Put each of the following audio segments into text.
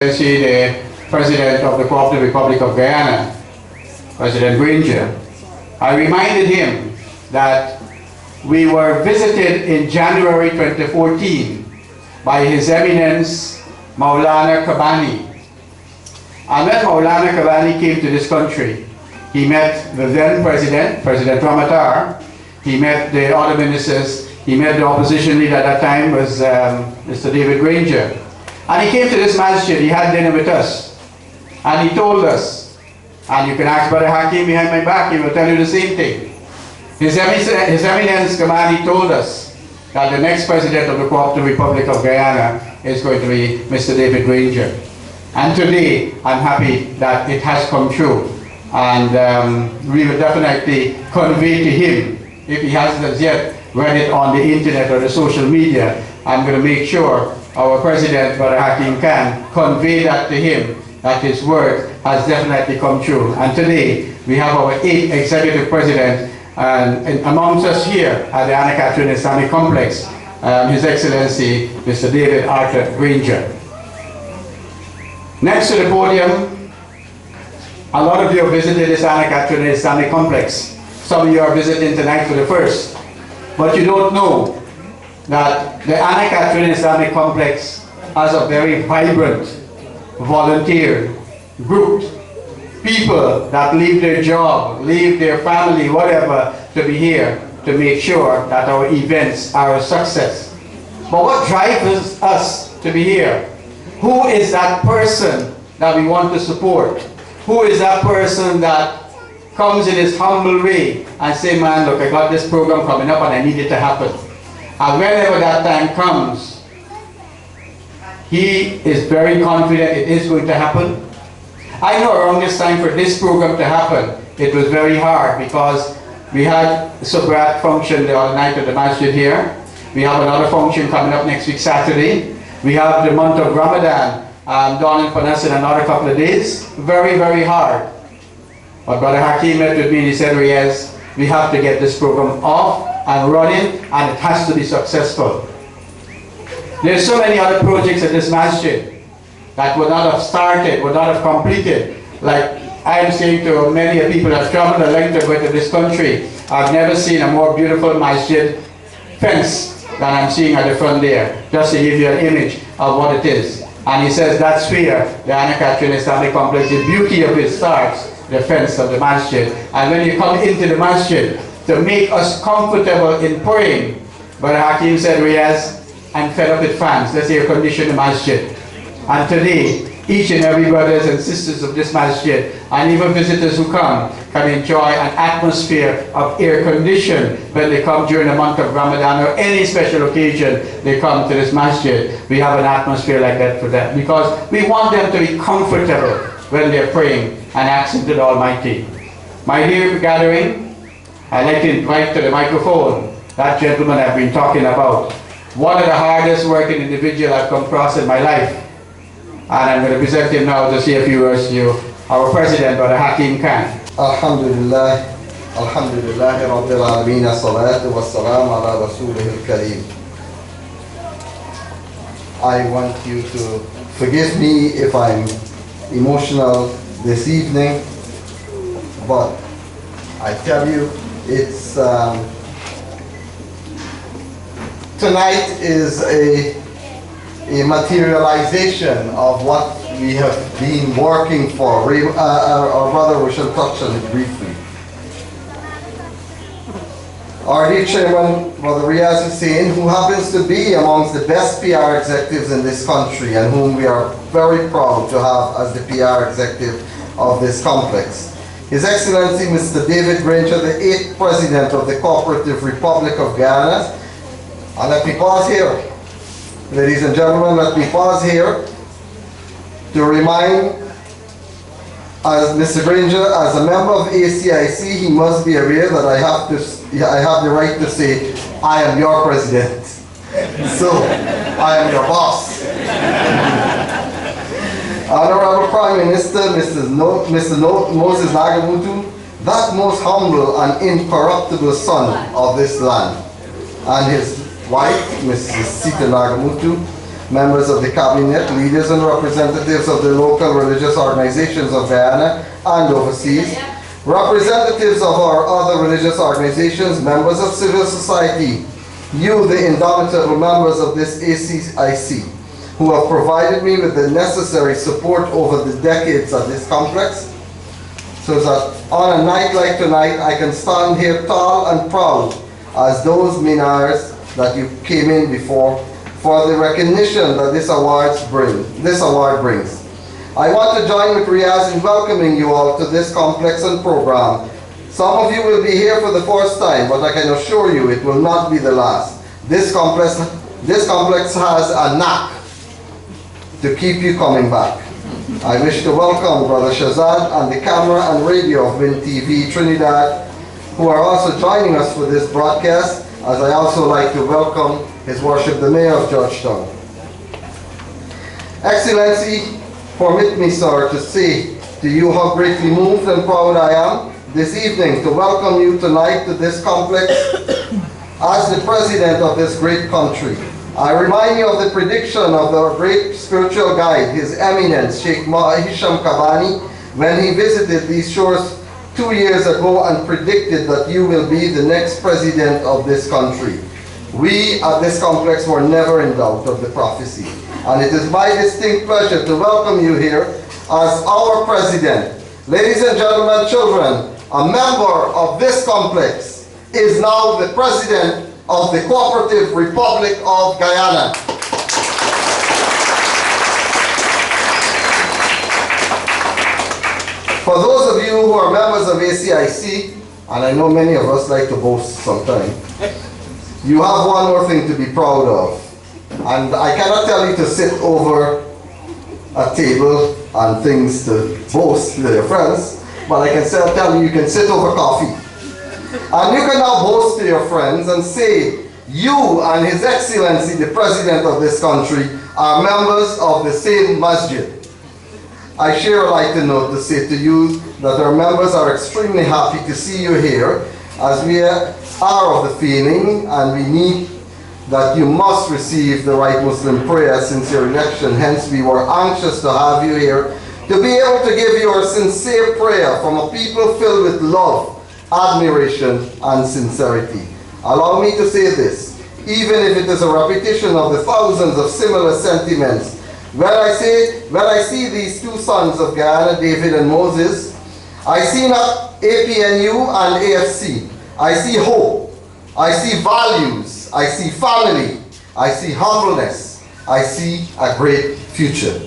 Excellency, the President of the Cooperative Republic of Guyana, President Granger, I reminded him that we were visited in January 2014 by His Eminence Maulana Kabani. And when Maulana Kabani came to this country, he met the then President, President Ramatar, he met the other ministers, he met the opposition leader at that time was Mr. David Granger. And he came to this masjid, he had dinner with us. And he told us, and you can ask Brother Hakim behind my back, he will tell you the same thing. His Eminence Kamani told us that the next President of the Cooperative Republic of Guyana is going to be Mr. David Granger. And today, I'm happy that it has come true. And we will definitely convey to him, if he hasn't as yet read it on the internet or the social media, I'm going to make sure our President, Brother Hakim can convey that to him, that his word has definitely come true. And today, we have our 8th Executive President, and amongst us here at the Anna Catherine Islamic Complex, His Excellency, Mr. David Arthur Granger. Next to the podium, a lot of you have visited this Anna Catherine Islamic Complex. Some of you are visiting tonight for the first. But you don't know that the Anna Catherine Islamic Complex has a very vibrant volunteer group. People that leave their job, leave their family, whatever, to be here to make sure that our events are a success. But what drives us to be here? Who is that person that we want to support? Who is that person that comes in his humble way and say, man, look, I got this program coming up and I need it to happen. And whenever that time comes, he is very confident it is going to happen. I know around this time for this program to happen, it was very hard because we had the Subrat function the other night at the masjid here. We have another function coming up next week Saturday. We have the month of Ramadan dawning upon us in another couple of days. Very, very hard. But Brother Hakim met with me and he said, Riaz, we have to get this program off and running, and it has to be successful. There's so many other projects at this masjid that would not have started, would not have completed. Like I am saying to many people that have traveled the length of way to this country, I've never seen a more beautiful masjid fence than I'm seeing at the front there, just to give you an image of what it is. And he says that's where the Anna Catherine Islamic Complex, the beauty of it starts, the fence of the masjid. And when you come into the masjid, to make us comfortable in praying, Brother Hakim said, Riaz, I'm fed up with fans, let's air condition the masjid. And today, each and every brothers and sisters of this masjid, and even visitors who come, can enjoy an atmosphere of air condition when they come during the month of Ramadan or any special occasion they come to this masjid. We have an atmosphere like that for them because we want them to be comfortable when they're praying and asking to the Almighty. My dear gathering, I'd like to invite to the microphone that gentleman I've been talking about. One of the hardest working individuals I've come across in my life. And I'm going to present him now to say a few words to you. Our President, Brother Hakim Khan. Alhamdulillah, Alhamdulillah, Rabbil Alameen, As-salatu was-salam ala Rasulihil Kareem. I want you to forgive me if I'm emotional this evening, but I tell you, it's tonight is a materialization of what we have been working for. Our brother, we shall touch on it briefly. Our dear Chairman, Brother Riaz Hussain, who happens to be amongst the best PR executives in this country and whom we are very proud to have as the PR executive of this complex. His Excellency Mr. David Granger, the 8th President of the Cooperative Republic of Guyana. And let me pause here. Ladies and gentlemen, let me pause here to remind Mr. Granger, as a member of ACIC, he must be aware that I have the right to say, I am your president. So, I am your boss. Honorable Prime Minister, Mr. Moses Nagamutu, that most humble and incorruptible son of this land, and his wife, Mrs. Sita Nagamutu, members of the cabinet, leaders and representatives of the local religious organizations of Guyana and overseas, representatives of our other religious organizations, members of civil society, you, the indomitable members of this ACIC, who have provided me with the necessary support over the decades at this complex, so that on a night like tonight, I can stand here tall and proud as those minars that you came in before for the recognition that this award brings. I want to join with Riaz in welcoming you all to this complex and program. Some of you will be here for the first time, but I can assure you it will not be the last. This complex has a knack to keep you coming back. I wish to welcome Brother Shazad and the camera and radio of Win TV Trinidad, who are also joining us for this broadcast, as I also like to welcome His Worship the Mayor of Georgetown. Excellency, permit me, sir, to say to you how greatly moved and proud I am this evening to welcome you tonight to this complex as the President of this great country. I remind you of the prediction of our great spiritual guide, His Eminence Sheikh Hisham Kabani, when he visited these shores 2 years ago and predicted that you will be the next president of this country. We at this complex were never in doubt of the prophecy, and it is my distinct pleasure to welcome you here as our president. Ladies and gentlemen, children, a member of this complex is now the president of the Cooperative Republic of Guyana. For those of you who are members of ACIC, and I know many of us like to boast sometimes, you have one more thing to be proud of. And I cannot tell you to sit over a table and things to boast to your friends, but I can still tell you you can sit over coffee. And you can now boast to your friends and say, you and His Excellency, the President of this country, are members of the same masjid. I sure like to note to say to you that our members are extremely happy to see you here, as we are of the feeling and we need that you must receive the right Muslim prayer since your election. Hence, we were anxious to have you here to be able to give you a sincere prayer from a people filled with love, admiration, and sincerity. Allow me to say this, even if it is a repetition of the thousands of similar sentiments, when I see these two sons of Guyana, David and Moses, I see not APNU and AFC. I see hope. I see values. I see family. I see humbleness. I see a great future.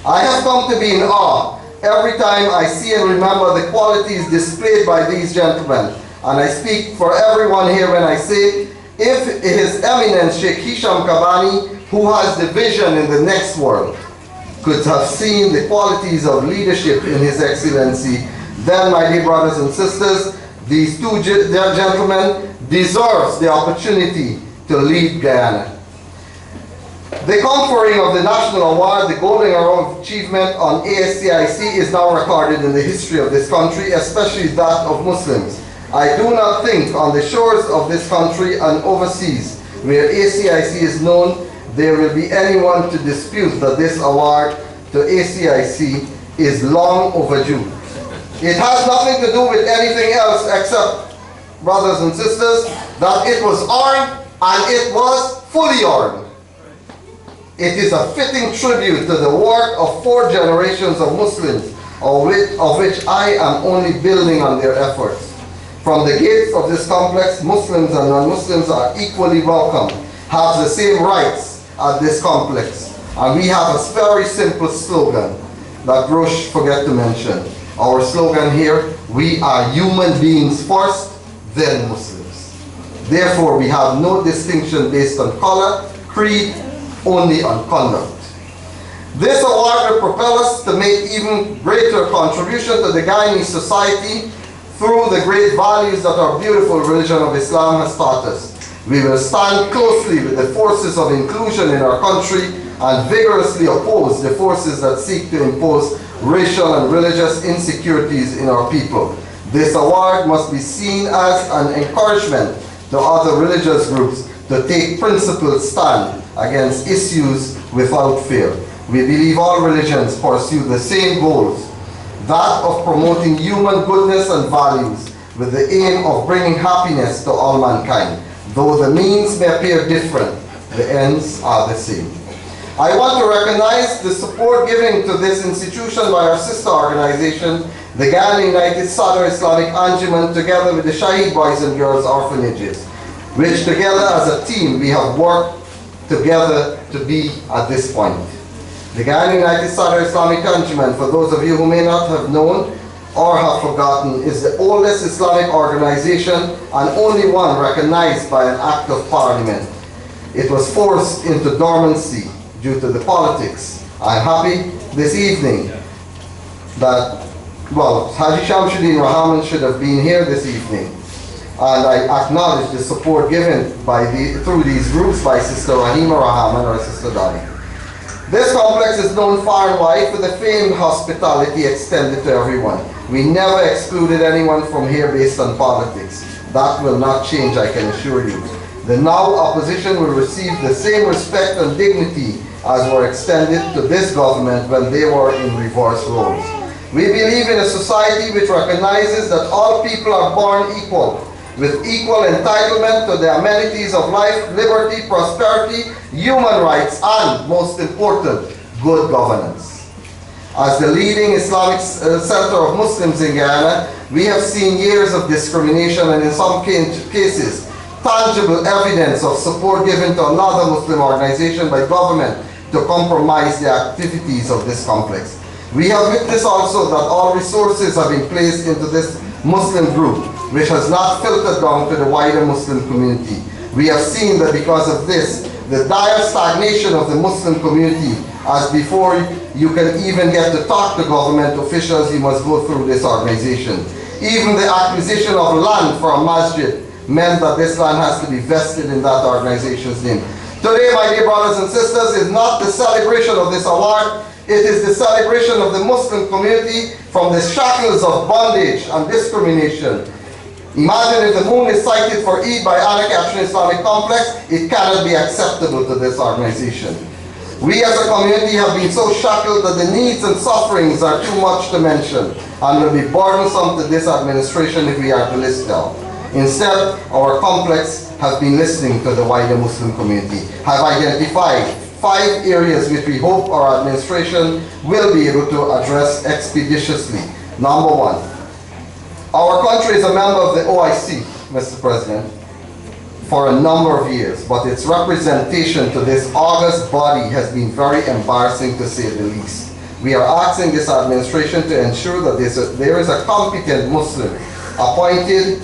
I have come to be in awe every time I see and remember the qualities displayed by these gentlemen. And I speak for everyone here when I say, if His Eminence Sheikh Hisham Kabani, who has the vision in the next world, could have seen the qualities of leadership in His Excellency, then, my dear brothers and sisters, these two gentlemen deserve the opportunity to lead Guyana. The conferring of the National Award, the Golden Arrow of Achievement on ACIC, is now recorded in the history of this country, especially that of Muslims. I do not think on the shores of this country and overseas, where ACIC is known, there will be anyone to dispute that this award to ACIC is long overdue. It has nothing to do with anything else except, brothers and sisters, that it was earned and it was fully earned. It is a fitting tribute to the work of 4 generations of Muslims, of which I am only building on their efforts. From the gates of this complex, Muslims and non-Muslims are equally welcome, have the same rights at this complex. And we have a very simple slogan that Roche forgot to mention. Our slogan here, we are human beings first, then Muslims. Therefore, we have no distinction based on color, creed, only on conduct. This award will propel us to make even greater contribution to the Guyanese society through the great values that our beautiful religion of Islam has taught us. We will stand closely with the forces of inclusion in our country and vigorously oppose the forces that seek to impose racial and religious insecurities in our people. This award must be seen as an encouragement to other religious groups to take principled stand against issues without fail. We believe all religions pursue the same goals, that of promoting human goodness and values with the aim of bringing happiness to all mankind. Though the means may appear different, the ends are the same. I want to recognize the support given to this institution by our sister organization, the Ghana United Sadr Islamic Anjuman, together with the Shaheed Boys and Girls Orphanages, which together as a team we have worked together to be at this point. The Ghana United Sadr Islamic Anjuman, for those of you who may not have known or have forgotten, is the oldest Islamic organization and only one recognized by an act of parliament. It was forced into dormancy due to the politics. I'm happy this evening that, well, Haji Shamsuddin Rahman should have been here this evening. And I acknowledge the support given through these groups by Sister Rahima Rahman or Sister Dani. This complex is known far and wide for the famed hospitality extended to everyone. We never excluded anyone from here based on politics. That will not change, I can assure you. The now opposition will receive the same respect and dignity as were extended to this government when they were in reverse roles. We believe in a society which recognizes that all people are born equal, with equal entitlement to the amenities of life, liberty, prosperity, human rights, and, most important, good governance. As the leading Islamic center of Muslims in Guyana, we have seen years of discrimination and in some cases, tangible evidence of support given to another Muslim organization by government to compromise the activities of this complex. We have witnessed also that all resources have been placed into this Muslim group, which has not filtered down to the wider Muslim community. We have seen that because of this, the dire stagnation of the Muslim community, as before you can even get to talk to government officials, you must go through this organization. Even the acquisition of land for a masjid meant that this land has to be vested in that organization's name. Today, my dear brothers and sisters, is not the celebration of this award, it is the celebration of the Muslim community from the shackles of bondage and discrimination. Imagine if the moon is sighted for Eid by Anarch Action Islamic Complex, it cannot be acceptable to this organization. We as a community have been so shackled that the needs and sufferings are too much to mention and will be burdensome to this administration if we are to list them. Instead, our complex has been listening to the wider Muslim community, have identified 5 areas which we hope our administration will be able to address expeditiously. Number 1, our country is a member of the OIC, Mr. President, for a number of years, but its representation to this august body has been very embarrassing to say the least. We are asking this administration to ensure that there is a competent Muslim appointed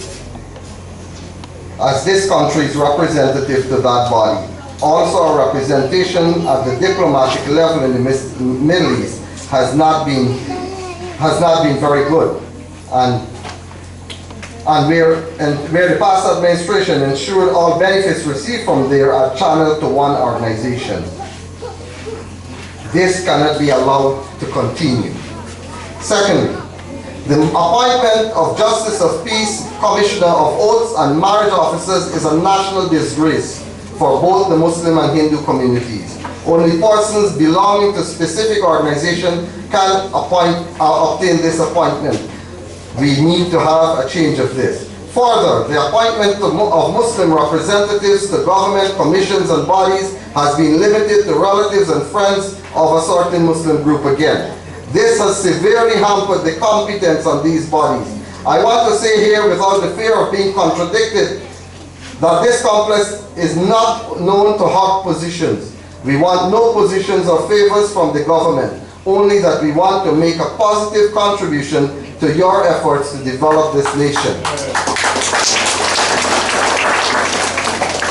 as this country's representative to that body. Also, our representation at the diplomatic level in the Middle East has not been very good, and where the past administration ensured all benefits received from there are channeled to one organization. This cannot be allowed to continue. Secondly, the appointment of Justice of Peace, Commissioner of Oaths, and Marriage Officers is a national disgrace for both the Muslim and Hindu communities. Only persons belonging to specific organization can obtain this appointment. We need to have a change of this. Further, the appointment of Muslim representatives to government commissions and bodies has been limited to relatives and friends of a certain Muslim group again. This has severely hampered the competence of these bodies. I want to say here, without the fear of being contradicted, that this complex is not known to hog positions. We want no positions or favors from the government, only that we want to make a positive contribution to your efforts to develop this nation.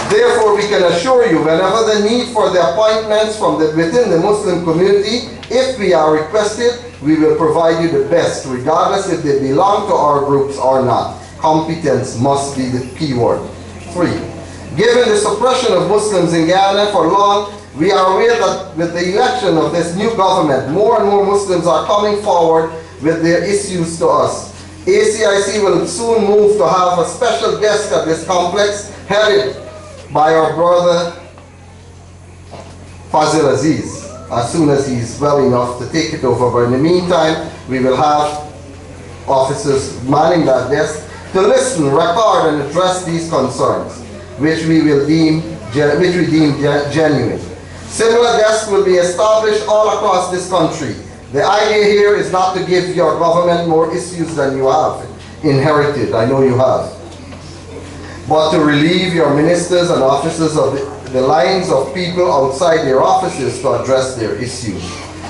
Therefore, we can assure you, whenever the need for the appointments from within the Muslim community, if we are requested, we will provide you the best, regardless if they belong to our groups or not. Competence must be the key word. 3. Given the suppression of Muslims in Guyana for long, we are aware that with the election of this new government, more and more Muslims are coming forward with their issues to us. ACIC will soon move to have a special guest at this complex, headed by our brother Fazil Aziz as soon as he's well enough to take it over. But in the meantime, we will have officers manning that desk to listen, record, and address these concerns, which we deem genuine. Similar desks will be established all across this country. The idea here is not to give your government more issues than you have inherited. I know you have. But to relieve your ministers and officers of the lines of people outside their offices to address their issues.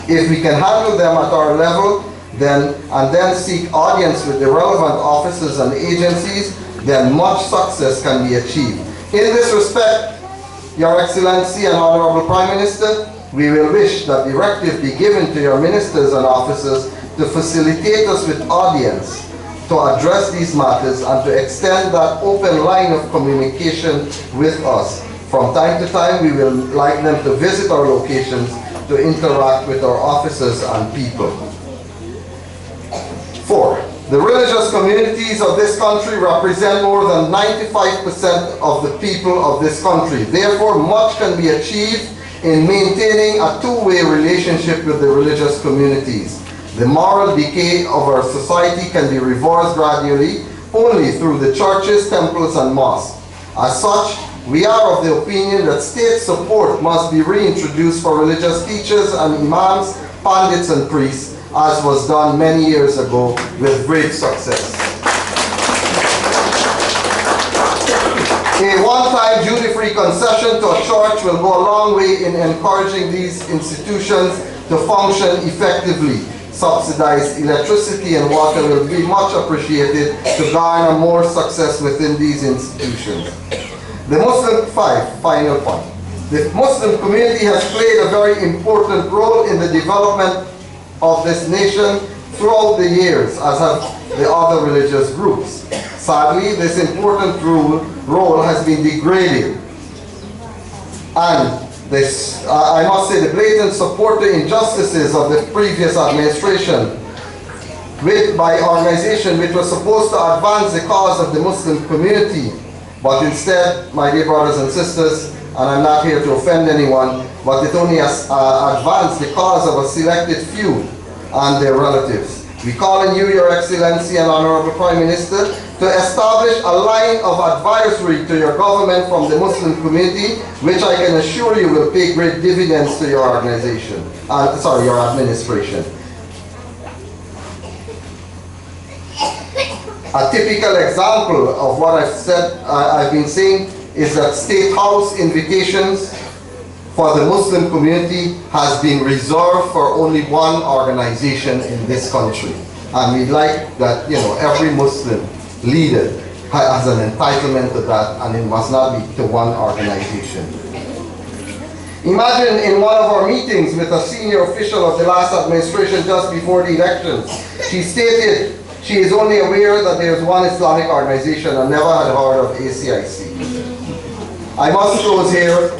If we can handle them at our level, then seek audience with the relevant officers and agencies, then much success can be achieved. In this respect, Your Excellency and Honorable Prime Minister, we will wish that directive be given to your ministers and officers to facilitate us with audience to address these matters and to extend that open line of communication with us. From time to time, we will like them to visit our locations to interact with our officers and people. 4. The religious communities of this country represent more than 95% of the people of this country. Therefore, much can be achieved in maintaining a two-way relationship with the religious communities. The moral decay of our society can be reversed gradually only through the churches, temples, and mosques. As such, we are of the opinion that state support must be reintroduced for religious teachers and imams, pundits, and priests, as was done many years ago with great success. A one-time duty-free concession to a church will go a long way in encouraging these institutions to function effectively. Subsidized electricity and water will be much appreciated to garner more success within these institutions. The Muslim, final point. The Muslim community has played a very important role in the development of this nation throughout the years, as have the other religious groups. Sadly, this important role has been degraded. And this, I must say, the blatant support to injustices of the previous administration by organization which was supposed to advance the cause of the Muslim community. But instead, my dear brothers and sisters, and I'm not here to offend anyone, but it only has advanced the cause of a selected few and their relatives. We call on you, Your Excellency and Honorable Prime Minister, to establish a line of advisory to your government from the Muslim community, which I can assure you will pay great dividends to your organization, your administration. A typical example of what I've been saying is that State House invitations for the Muslim community has been reserved for only one organization in this country. And we'd like that, every Muslim leader has an entitlement to that, and it must not be to one organization. Imagine in one of our meetings with a senior official of the last administration just before the elections, she stated she is only aware that there is one Islamic organization and never had heard of ACIC. I must close here,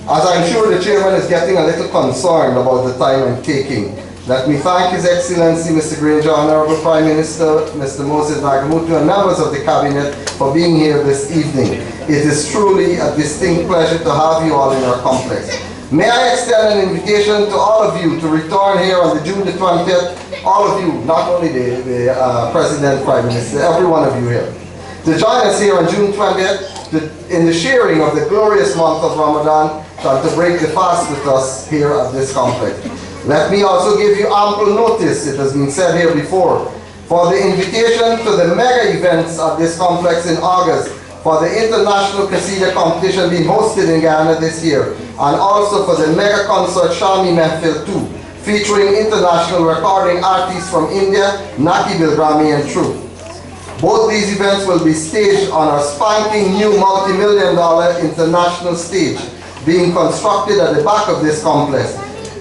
as I'm sure the chairman is getting a little concerned about the time I'm taking. Let me thank His Excellency Mr. Granger, Honorable Prime Minister Mr. Moses Nagamutu, and members of the Cabinet for being here this evening. It is truly a distinct pleasure to have you all in our complex. May I extend an invitation to all of you to return here on the June the 20th, all of you, not only the President, Prime Minister, every one of you here, to join us here on June 20th in the sharing of the glorious month of Ramadan, and to break the fast with us here at this complex. Let me also give you ample notice, it has been said here before, for the invitation to the mega events at this complex in August, for the International Qasida competition being hosted in Guyana this year, and also for the mega concert Shami Mehfil 2, featuring international recording artists from India, Naki Bilrami and True. Both these events will be staged on our spanking new multi-million-dollar international stage being constructed at the back of this complex.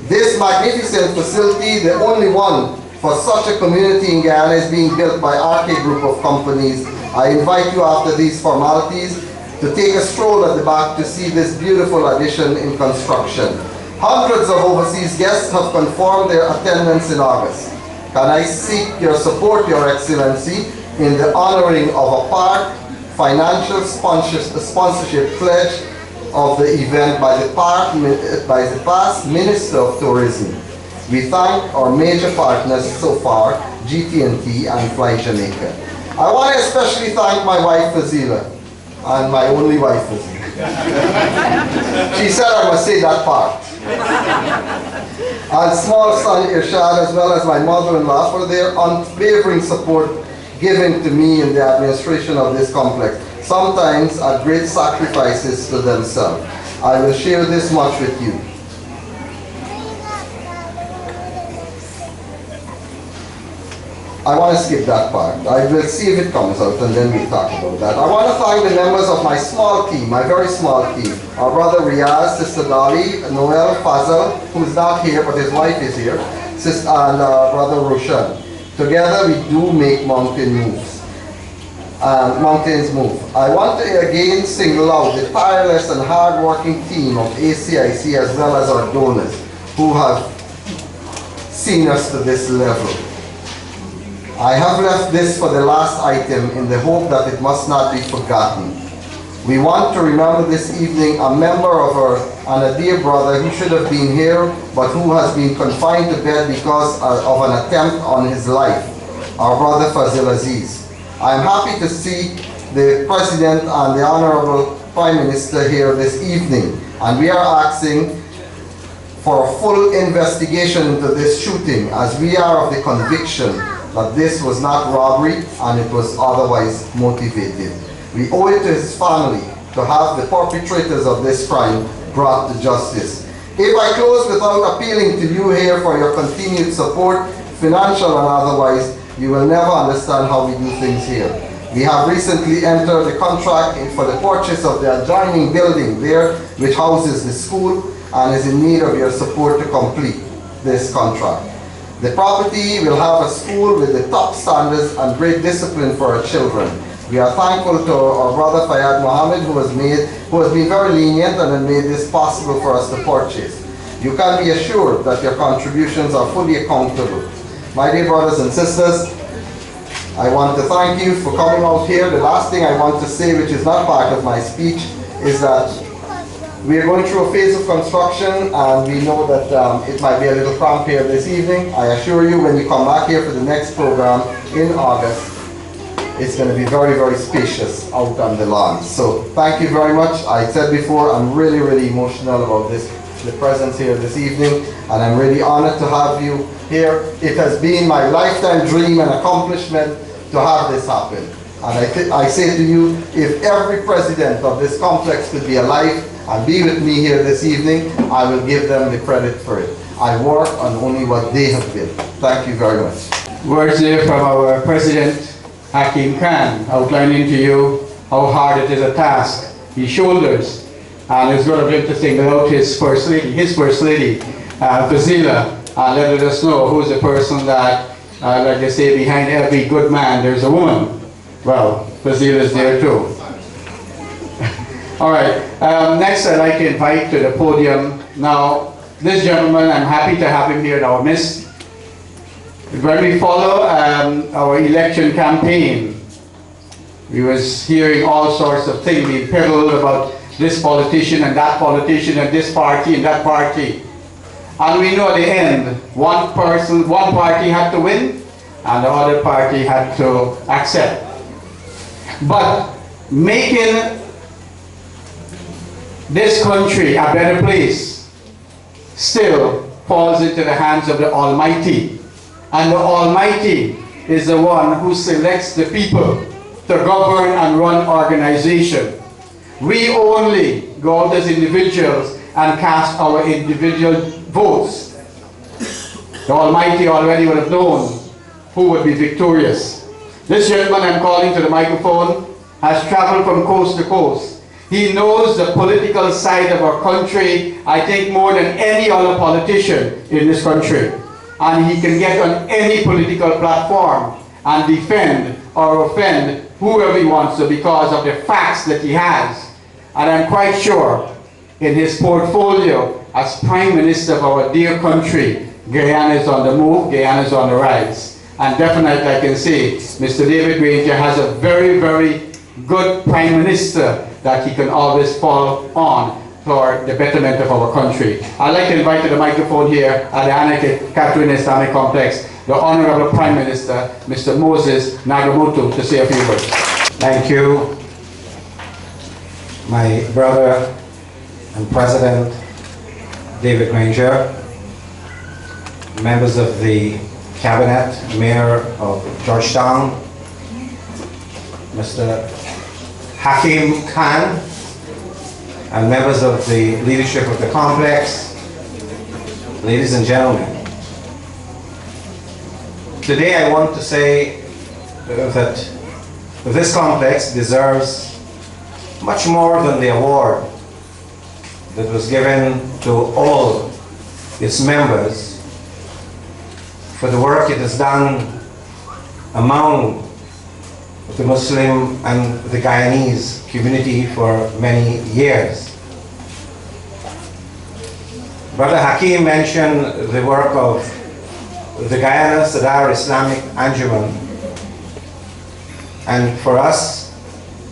This magnificent facility, the only one for such a community in Guyana, is being built by RK Group of Companies. I invite you after these formalities to take a stroll at the back to see this beautiful addition in construction. Hundreds of overseas guests have confirmed their attendance in August. Can I seek your support, Your Excellency, in the honoring of a part financial sponsorship pledge of the event by the past Minister of Tourism. We thank our major partners so far, GT&T and Fly Jamaica. I want to especially thank my wife Fazila, and my only wife Fazila. She said I must say that part. And small son Irshad, as well as my mother-in-law, for their unwavering support given to me in the administration of this complex, sometimes at great sacrifices to themselves. I will share this much with you. I want to skip that part. I will see if it comes out and then we'll talk about that. I want to thank the members of my small team, my very small team. Our brother Riaz, Sister Dolly, Noel, Fazal, who's not here but his wife is here, Sister, and brother Roshan. Together we do make mountains move. I want to again single out the tireless and hard-working team of ACIC as well as our donors who have seen us to this level. I have left this for the last item in the hope that it must not be forgotten. We want to remember this evening a member of and a dear brother who should have been here but who has been confined to bed because of an attempt on his life, our brother Fazil Aziz. I am happy to see the President and the Honorable Prime Minister here this evening, and we are asking for a full investigation into this shooting, as we are of the conviction that this was not robbery and it was otherwise motivated. We owe it to his family to have the perpetrators of this crime brought to justice. If I close without appealing to you here for your continued support, financial and otherwise, you will never understand how we do things here. We have recently entered the contract for the purchase of the adjoining building there, which houses the school and is in need of your support to complete this contract. The property will have a school with the top standards and great discipline for our children. We are thankful to our brother Fayad Mohammed who has been very lenient and has made this possible for us to purchase. You can be assured that your contributions are fully accountable. My dear brothers and sisters, I want to thank you for coming out here. The last thing I want to say, which is not part of my speech, is that we are going through a phase of construction and we know that it might be a little cramped here this evening. I assure you when you come back here for the next program in August, it's going to be very, very spacious out on the lawn. So thank you very much. I said before, I'm really, really emotional about the presence here this evening, and I'm really honored to have you here. It has been my lifetime dream and accomplishment to have this happen. And I say to you, if every president of this complex could be alive and be with me here this evening, I will give them the credit for it. I work on only what they have built. Thank you very much. Words there from our President Hakim Khan, outlining to you how hard it is a task he shoulders. And it's going to be interesting about his First Lady, Fazila, letting us know who's the person that, like they say, behind every good man there's a woman. Well, Fazila is there too. All right, next I'd like to invite to the podium now this gentleman. I'm happy to have him here in our midst. When we follow our election campaign, we was hearing all sorts of things being peddled about this politician and that politician and this party and that party. And we know at the end, one party had to win and the other party had to accept. But making this country a better place still falls into the hands of the Almighty. And the Almighty is the one who selects the people to govern and run organization. We only go out as individuals and cast our individual votes. The Almighty already would have known who would be victorious. This gentleman I'm calling to the microphone has traveled from coast to coast. He knows the political side of our country, I think, more than any other politician in this country. And he can get on any political platform and defend or offend whoever he wants to because of the facts that he has. And I'm quite sure in his portfolio as Prime Minister of our dear country, Guyana is on the move, Guyana is on the rise. And definitely I can say, Mr. David Granger has a very, very good Prime Minister that he can always fall on for the betterment of our country. I'd like to invite to the microphone here at the ACIC Catherine Islamic Complex, the Honorable Prime Minister, Mr. Moses Nagamoto, to say a few words. Thank you, my brother and President David Granger, members of the Cabinet, Mayor of Georgetown, Mr. Hakim Khan, and members of the leadership of the complex, ladies and gentlemen. Today I want to say that this complex deserves much more than the award that was given to all its members for the work it has done among the Muslim and the Guyanese community for many years. Brother Hakim mentioned the work of the GUYANA'S Islamic Anjuman, and for us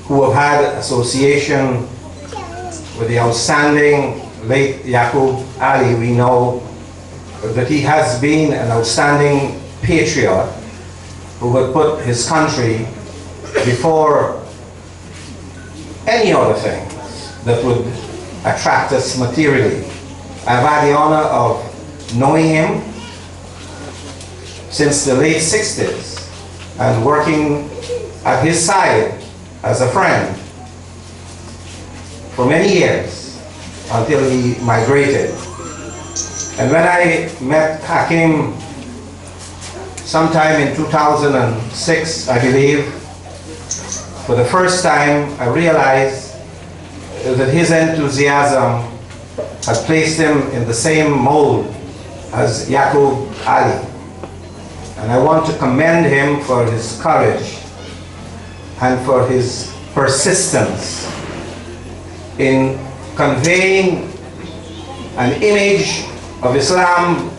who have had association with the outstanding late Yaqub Ali, we know that he has been an outstanding patriot who would put his country before any other thing that would attract us materially. I've had the honor of knowing him since the late 60s and working at his side as a friend for many years until he migrated. And when I met Hakim sometime in 2006, I believe, for the first time I realized that his enthusiasm had placed him in the same mold as Yaqub Ali. And I want to commend him for his courage and for his persistence in conveying an image of Islam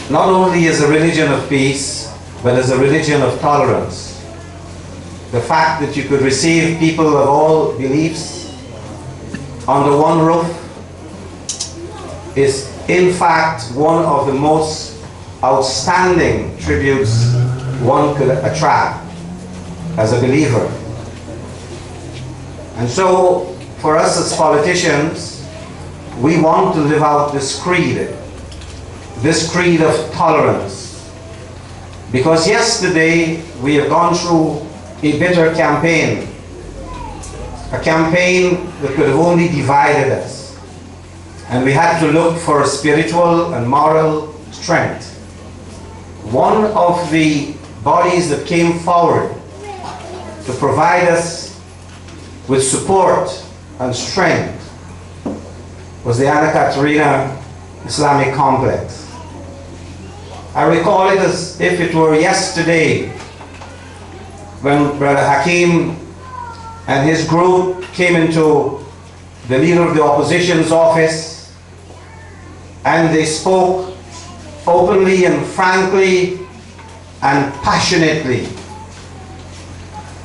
not only as a religion of peace, but as a religion of tolerance. The fact that you could receive people of all beliefs under one roof is in fact one of the most outstanding tributes one could attract as a believer. And so for us as politicians, we want to live out this creed of tolerance. Because yesterday we have gone through a bitter campaign, a campaign that could have only divided us. And we had to look for spiritual and moral strength. One of the bodies that came forward to provide us with support and strength was the Ana Katerina Islamic Complex. I recall it as if it were yesterday when Brother Hakim and his group came into the leader of the opposition's office and they spoke openly and frankly and passionately.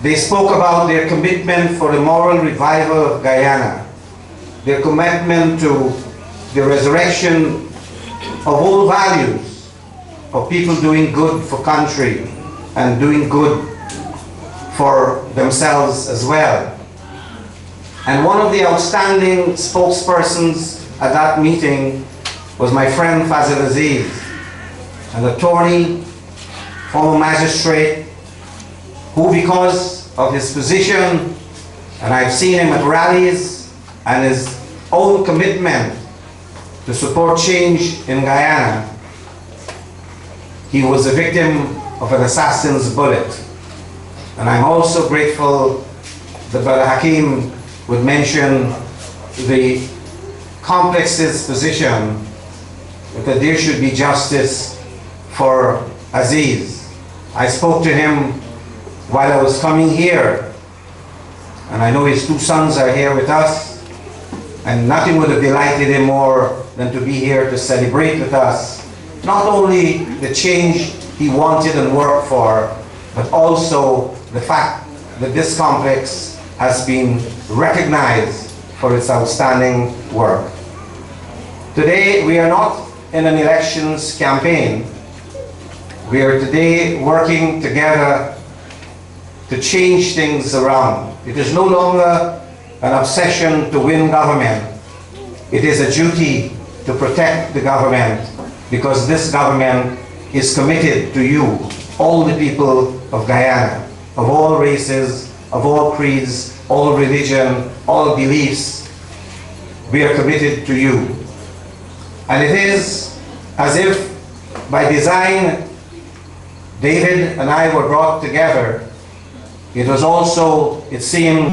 They spoke about their commitment for the moral revival of Guyana, their commitment to the resurrection of all values of people doing good for country and doing good for themselves as well. And one of the outstanding spokespersons at that meeting was my friend Fazil Aziz, an attorney, former magistrate, who because of his position, and I've seen him at rallies, and his own commitment to support change in Guyana, he was a victim of an assassin's bullet. And I'm also grateful that Brother Hakim would mention the complex's position that there should be justice for Aziz. I spoke to him while I was coming here, and I know his two sons are here with us, and nothing would have delighted him more than to be here to celebrate with us not only the change he wanted and worked for, but also the fact that this complex has been recognized for its outstanding work. Today, we are not in an elections campaign. We are today working together to change things around. It is no longer an obsession to win government. It is a duty to protect the government, because this government is committed to you, all the people of Guyana, of all races, of all creeds, all religion, all beliefs. We are committed to you. And it is as if by design David and I were brought together. It was also, it seemed,